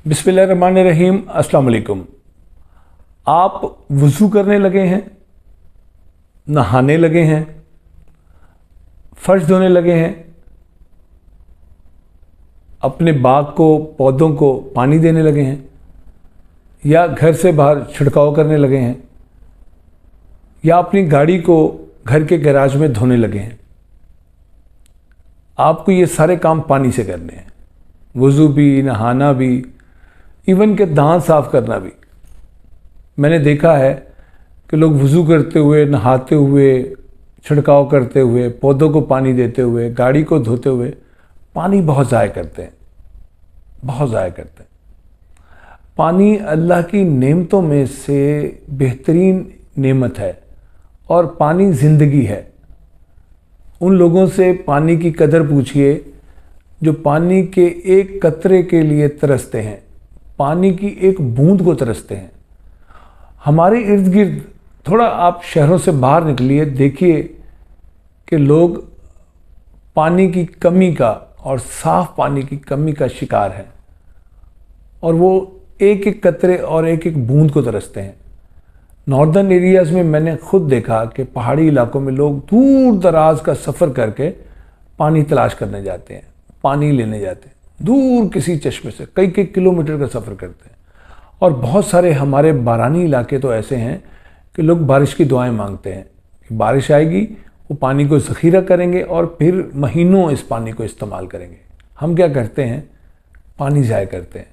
बिस्मिल्लाहिर्रहमानिर्रहीम। अस्सलाम वालेकुम। आप वज़ू करने लगे हैं, नहाने लगे हैं, फर्श धोने लगे हैं, अपने बाग को, पौधों को पानी देने लगे हैं, या घर से बाहर छिड़काव करने लगे हैं, या अपनी गाड़ी को घर के गैराज में धोने लगे हैं। आपको ये सारे काम पानी से करने हैं। वज़ू भी, नहाना भी, इवन के दांत साफ़ करना भी। मैंने देखा है कि लोग वज़ू करते हुए, नहाते हुए, छिड़काव करते हुए, पौधों को पानी देते हुए, गाड़ी को धोते हुए पानी बहुत ज़ाया करते हैं, बहुत ज़ाया करते हैं। पानी अल्लाह की नेमतों में से बेहतरीन नेमत है और पानी ज़िंदगी है। उन लोगों से पानी की कदर पूछिए जो पानी के एक कतरे के लिए तरसते हैं, पानी की एक बूंद को तरसते हैं। हमारे इर्द गिर्द थोड़ा आप शहरों से बाहर निकलिए, देखिए कि लोग पानी की कमी का और साफ़ पानी की कमी का शिकार हैं और वो एक एक कतरे और एक एक बूंद को तरसते हैं। नॉर्दर्न एरियाज़ में मैंने खुद देखा कि पहाड़ी इलाकों में लोग दूर दराज का सफ़र करके पानी तलाश करने जाते हैं, पानी लेने जाते हैं, दूर किसी चश्मे से कई कई किलोमीटर का सफ़र करते हैं। और बहुत सारे हमारे बारानी इलाके तो ऐसे हैं कि लोग बारिश की दुआएं मांगते हैं कि बारिश आएगी, वो पानी को ज़ख़ीरा करेंगे और फिर महीनों इस पानी को इस्तेमाल करेंगे। हम क्या करते हैं? पानी ज़ाया करते हैं।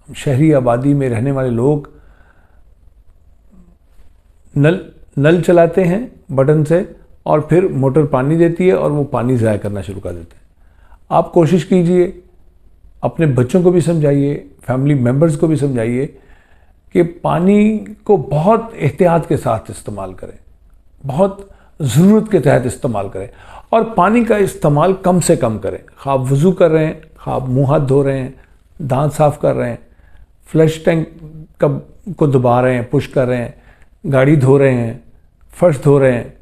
हम शहरी आबादी में रहने वाले लोग नल चलाते हैं बटन से और फिर मोटर पानी देती है और वो पानी ज़ाया करना शुरू कर देते हैं। आप कोशिश कीजिए, अपने बच्चों को भी समझाइए, फैमिली मेम्बर्स को भी समझाइए कि पानी को बहुत एहतियात के साथ इस्तेमाल करें, बहुत ज़रूरत के तहत इस्तेमाल करें और पानी का इस्तेमाल कम से कम करें। ख़ास वज़ू कर रहे हैं, ख़ास मुँह हाथ धो रहे हैं, दांत साफ़ कर रहे हैं, फ्लश टैंक को दबा रहे हैं, पुश कर रहे हैं, गाड़ी धो रहे हैं, फर्श धो रहे हैं,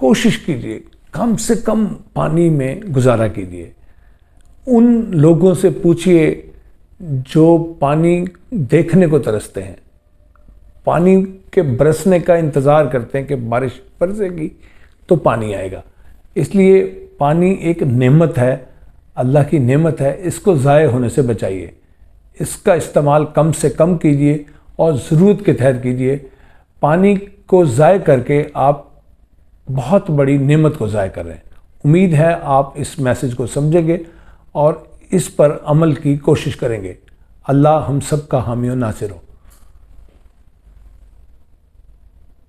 कोशिश कीजिए कम से कम पानी में गुजारा कीजिए। उन लोगों से पूछिए जो पानी देखने को तरसते हैं, पानी के बरसने का इंतज़ार करते हैं कि बारिश बरसेगी तो पानी आएगा। इसलिए पानी एक नेमत है, अल्लाह की नेमत है, इसको ज़ाय होने से बचाइए। इसका इस्तेमाल कम से कम कीजिए और ज़रूरत के तहत कीजिए। पानी को ज़ाय करके आप बहुत बड़ी नेमत को ज़ाय कर रहे हैं। उम्मीद है आप इस मैसेज को समझेंगे और इस पर अमल की कोशिश करेंगे। अल्लाह हम सब का हामी और नासिर हो।